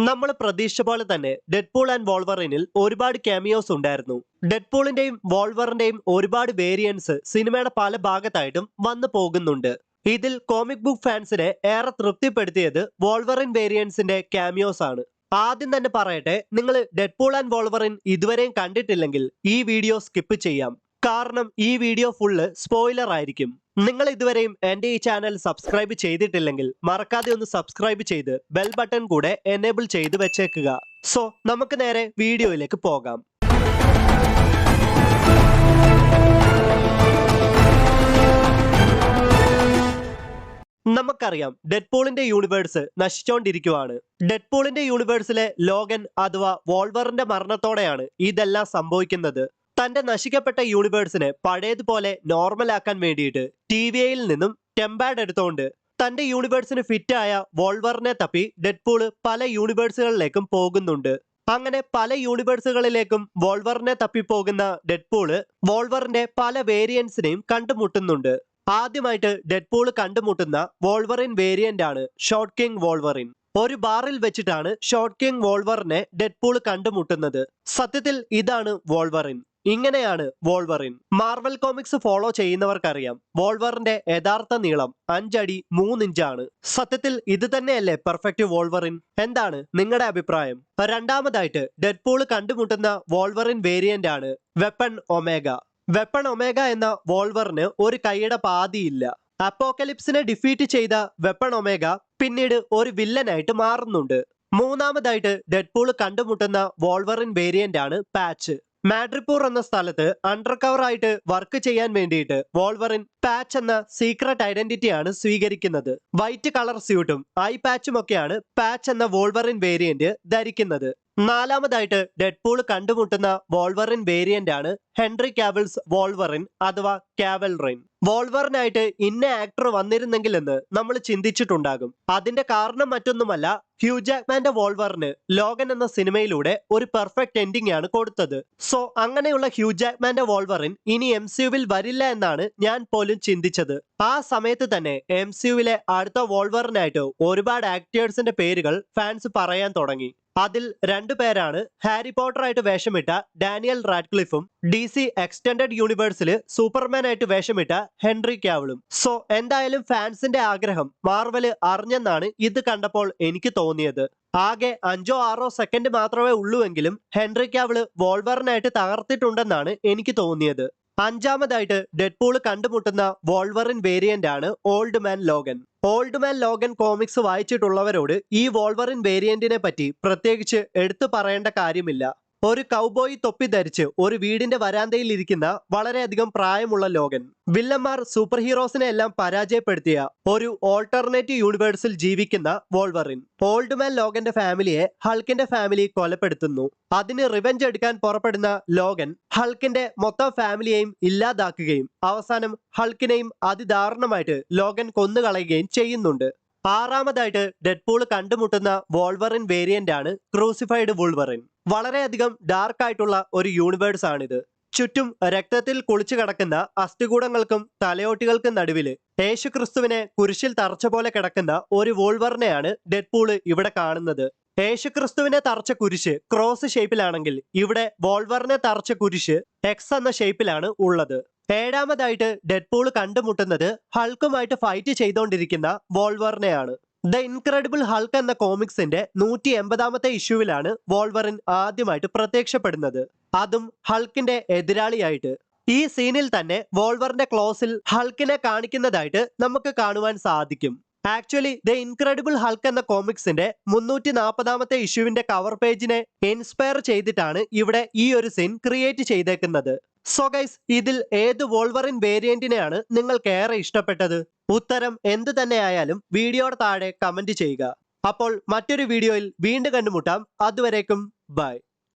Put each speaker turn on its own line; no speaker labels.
നമ്മൾ പ്രതീക്ഷിച്ച പോലെ തന്നെ ഡെഡ്പൂൾ ആൻഡ് വോൾവറിനിൽ ഒരുപാട് ക്യാമിയോസ് ഉണ്ടായിരുന്നു. ഡെഡ്പൂളിന്റെയും വോൾവറിന്റെയും ഒരുപാട് വേരിയൻസ് സിനിമയുടെ പല ഭാഗത്തായിട്ടും വന്നു പോകുന്നുണ്ട്. ഇതിൽ കോമിക് ബുക്ക് ഫാൻസിനെ ഏറെ തൃപ്തിപ്പെടുത്തിയത് വോൾവറിൻ വേരിയൻസിന്റെ ക്യാമിയോസ് ആണ്. ആദ്യം തന്നെ പറയട്ടെ, നിങ്ങൾ ഡെഡ്പൂൾ ആൻഡ് വോൾവറിൻ ഇതുവരെയും കണ്ടിട്ടില്ലെങ്കിൽ ഈ വീഡിയോ സ്കിപ്പ് ചെയ്യാം. കാരണം ഈ വീഡിയോ ഫുള്ള് സ്പോയിലർ ആയിരിക്കും. നിങ്ങൾ ഇതുവരെയും എന്റെ ഈ ചാനൽ സബ്സ്ക്രൈബ് ചെയ്തിട്ടില്ലെങ്കിൽ മറക്കാതെ ഒന്ന് സബ്സ്ക്രൈബ് ചെയ്ത് ബെൽ ബട്ടൺ കൂടെ എനേബിൾ ചെയ്ത് വെച്ചേക്കുക. സോ നമുക്ക് നേരെ വീഡിയോയിലേക്ക് പോകാം. നമുക്കറിയാം, ഡെഡ്പൂളിന്റെ യൂണിവേഴ്സ് നശിച്ചുകൊണ്ടിരിക്കുവാണ്. ഡെഡ്പൂളിന്റെ യൂണിവേഴ്സിലെ ലോഗൻ അഥവാ വോൾവറിന്റെ മരണത്തോടെയാണ് ഇതെല്ലാം സംഭവിക്കുന്നത്. തന്റെ നശിക്കപ്പെട്ട യൂണിവേഴ്സിനെ പഴയതുപോലെ നോർമൽ ആക്കാൻ വേണ്ടിയിട്ട് TVA-യിൽ നിന്നും ടെംപാഡ് എടുത്തുകൊണ്ട് തന്റെ യൂണിവേഴ്സിന് ഫിറ്റായ വോൾവറിനെ തപ്പി ഡെഡ്പൂൾ പല യൂണിവേഴ്സുകളിലേക്കും പോകുന്നുണ്ട്. അങ്ങനെ പല യൂണിവേഴ്സുകളിലേക്കും വോൾവറിനെ തപ്പി പോകുന്ന ഡെഡ്പൂൾ വോൾവറിന്റെ പല വേരിയൻസിനെയും കണ്ടുമുട്ടുന്നുണ്ട്. ആദ്യമായിട്ട് ഡെഡ്പൂൾ കണ്ടുമുട്ടുന്ന വോൾവറിൻ വേരിയന്റ് ആണ് ഷോർട്ട് കിങ് വോൾവറിൻ. ഒരു ബാറിൽ വെച്ചിട്ടാണ് ഷോർട്ട് കിങ് വോൾവറിനെ ഡെഡ്പൂൾ കണ്ടുമുട്ടുന്നത്. സത്യത്തിൽ ഇതാണ് വോൾവറിൻ. ഇങ്ങനെയാണ് വോൾവറിൻ. മാർവൽ കോമിക്സ് ഫോളോ ചെയ്യുന്നവർക്കറിയാം, വോൾവറിന്റെ യഥാർത്ഥ നീളം 5 അടി 3 ഇഞ്ചാണ്. സത്യത്തിൽ ഇത് തന്നെയല്ലേ പെർഫെക്റ്റ് വോൾവറിൻ? എന്താണ് നിങ്ങളുടെ അഭിപ്രായം? രണ്ടാമതായിട്ട് ഡെഡ്പൂൾ കണ്ടുമുട്ടുന്ന വോൾവറിൻ വേരിയന്റ് ആണ് വെപ്പൺ ഒമേഗ. വെപ്പൺ ഒമേഗ എന്ന വോൾവറിന് ഒരു കൈയുടെ പാതിയില്ല. അപ്പോക്കലിപ്സിനെ ഡിഫീറ്റ് ചെയ്ത വെപ്പൺ ഒമേഗ പിന്നീട് ഒരു വില്ലനായിട്ട് മാറുന്നുണ്ട്. മൂന്നാമതായിട്ട് ഡെഡ്പൂൾ കണ്ടുമുട്ടുന്ന വോൾവറിൻ വേരിയന്റ് ആണ് പാച്ച്. മാഡ്രിപ്പൂർ എന്ന സ്ഥലത്ത് അണ്ടർ കവർ ആയിട്ട് വർക്ക് ചെയ്യാൻ വേണ്ടിയിട്ട് വോൾവറിൻ പാച്ച് എന്ന സീക്രട്ട് ഐഡന്റിറ്റിയാണ് സ്വീകരിക്കുന്നത്. വൈറ്റ് കളർ സ്യൂട്ടും ഐ പാച്ചും ഒക്കെയാണ് പാച്ച് എന്ന വോൾവറിൻ വേരിയന്റ് ധരിക്കുന്നത്. നാലാമതായിട്ട് ഡെഡ്പൂൾ കണ്ടുമുട്ടുന്ന വോൾവറിൻ വേരിയന്റ് ആണ് ഹെൻറി കാവിൽസ് വോൾവറിൻ അഥവാ കാവൽറിൻ. വോൾവറിനായിട്ട് ഇന്ന ആക്ടർ വന്നിരുന്നെങ്കിൽ എന്ന് നമ്മൾ ചിന്തിച്ചിട്ടുണ്ടാകും. അതിന്റെ കാരണം മറ്റൊന്നുമല്ല, ഹ്യൂ ജാക്മാന്റെ വോൾവറിന് ലോഗൻ എന്ന സിനിമയിലൂടെ ഒരു പെർഫെക്റ്റ് എൻഡിംഗ് ആണ് കൊടുത്തത്. സോ അങ്ങനെയുള്ള ഹ്യൂ ജാക്മാന്റെ വോൾവറിൻ ഇനി MCU-വിൽ വരില്ല എന്നാണ് ഞാൻ പോലും ചിന്തിച്ചത്. ആ സമയത്ത് തന്നെ MCU-വിലെ അടുത്ത വോൾവറിനായിട്ട് ഒരുപാട് ആക്ടേഴ്സിന്റെ പേരുകൾ ഫാൻസ് പറയാൻ തുടങ്ങി. അതിൽ 2 പേരാണ് ഹാരി പോട്ടർ ആയിട്ട് വേഷമിട്ട ഡാനിയൽ റാഡ്ക്ലിഫും DC എക്സ്റ്റൻഡഡ് യൂണിവേഴ്സിൽ സൂപ്പർമാൻ ആയിട്ട് വേഷമിട്ട ഹെൻറി കാവിലും. സോ എന്തായാലും ഫാൻസിന്റെ ആഗ്രഹം മാർവല് അറിഞ്ഞെന്നാണ് ഇത് കണ്ടപ്പോൾ എനിക്ക് തോന്നിയത്. ആകെ 5-6 സെക്കൻഡ് മാത്രമേ ഉള്ളൂവെങ്കിലും ഹെൻറി കാവിൽ വോൾവറിനായിട്ട് തകർത്തിട്ടുണ്ടെന്നാണ് എനിക്ക് തോന്നിയത്. അഞ്ചാമതായിട്ട് ഡെഡ്പൂൾ കണ്ടുമുട്ടുന്ന വോൾവറിൻ വേരിയന്റ് ആണ് old man Logan. Old man Logan comics വായിച്ചിട്ടുള്ളവരോട് ഈ വോൾവറിൻ വേരിയന്റിനെ പറ്റി പ്രത്യേകിച്ച് എടുത്തു പറയേണ്ട കാര്യമില്ല. ഒരു കൗബോയ് തൊപ്പി ധരിച്ച് ഒരു വീടിന്റെ വരാന്തയിൽ ഇരിക്കുന്ന വളരെയധികം പ്രായമുള്ള ലോഗൻ. വില്ലന്മാർ സൂപ്പർ ഹീറോസിനെ എല്ലാം പരാജയപ്പെടുത്തിയ ഒരു ഓൾട്ടർനേറ്റീവ് യൂണിവേഴ്സിൽ ജീവിക്കുന്ന വോൾവറിൻ. ഓൾഡ് മാൻ ലോഗന്റെ ഫാമിലിയെ ഹൾക്കിന്റെ ഫാമിലി കൊലപ്പെടുത്തുന്നു. അതിന് റിവെഞ്ച് എടുക്കാൻ പുറപ്പെടുന്ന ലോഗൻ ഹൾക്കിന്റെ മൊത്തം ഫാമിലിയെയും ഇല്ലാതാക്കുകയും അവസാനം ഹൾക്കിനെയും അതിദാരുണമായിട്ട് ലോഗൻ കൊന്നുകളയുകയും ചെയ്യുന്നുണ്ട്. ആറാമതായിട്ട് ഡെഡ്പൂൾ കണ്ടുമുട്ടുന്ന വോൾവറിൻ വേരിയന്റ് ആണ് ക്രൂസിഫൈഡ് വുൾവറിൻ. വളരെയധികം ഡാർക്ക് ആയിട്ടുള്ള ഒരു യൂണിവേഴ്സ് ആണിത്. ചുറ്റും രക്തത്തിൽ കുളിച്ചു കിടക്കുന്ന അസ്ഥികൂടങ്ങൾക്കും തലയോട്ടികൾക്കും നടുവില് യേശുക്രിസ്തുവിനെ കുരിശിൽ തറച്ച പോലെ കിടക്കുന്ന ഒരു വോൾവറിനെയാണ് ഡെഡ്പൂൾ ഇവിടെ കാണുന്നത്. യേശുക്രിസ്തുവിനെ തറച്ച കുരിശ് ക്രോസ് ഷേപ്പിലാണെങ്കിൽ ഇവിടെ വോൾവറിനെ തറച്ച കുരിശ് X എന്ന ഷേപ്പിലാണ് ഉള്ളത്. ഏഴാമതായിട്ട് ഡെഡ്പൂൾ കണ്ടുമുട്ടുന്നത് ഹൾക്കുമായിട്ട് ഫൈറ്റ് ചെയ്തുകൊണ്ടിരിക്കുന്ന വോൾവറിനെയാണ്. ദ ഇൻക്രെഡിബിൾ ഹൾക്ക് എന്ന കോമിക്സിന്റെ 180ാമത്തെ ഇഷ്യൂവിലാണ് വോൾവറിൻ ആദ്യമായിട്ട് പ്രത്യക്ഷപ്പെടുന്നത്, അതും ഹൾക്കിന്റെ എതിരാളിയായിട്ട്. ഈ സീനിൽ തന്നെ വോൾവറിന്റെ ക്ലോസിൽ ഹൾക്കിനെ കാണിക്കുന്നതായിട്ട് നമുക്ക് കാണുവാൻ സാധിക്കും. ആക്ച്വലി ദ ഇൻക്രെഡിബിൾ ഹൾക്ക് എന്ന കോമിക്സിന്റെ 340ാമത്തെ ഇഷ്യൂവിന്റെ കവർ പേജിനെ ഇൻസ്പയർ ചെയ്തിട്ടാണ് ഇവിടെ ഈ ഒരു സീൻ ക്രിയേറ്റ് ചെയ്തേക്കുന്നത്. സോ ഗൈസ്, ഇതിൽ ഏത് വോൾവറിൻ വേരിയന്റിനെയാണ് നിങ്ങൾക്ക് ഏറെ ഇഷ്ടപ്പെട്ടത്? ഉത്തരം എന്ത് തന്നെയായാലും വീഡിയോയുടെ താഴെ കമന്റ് ചെയ്യുക. അപ്പോൾ മറ്റൊരു വീഡിയോയിൽ വീണ്ടും കണ്ടുമുട്ടാം. അതുവരേക്കും ബൈ.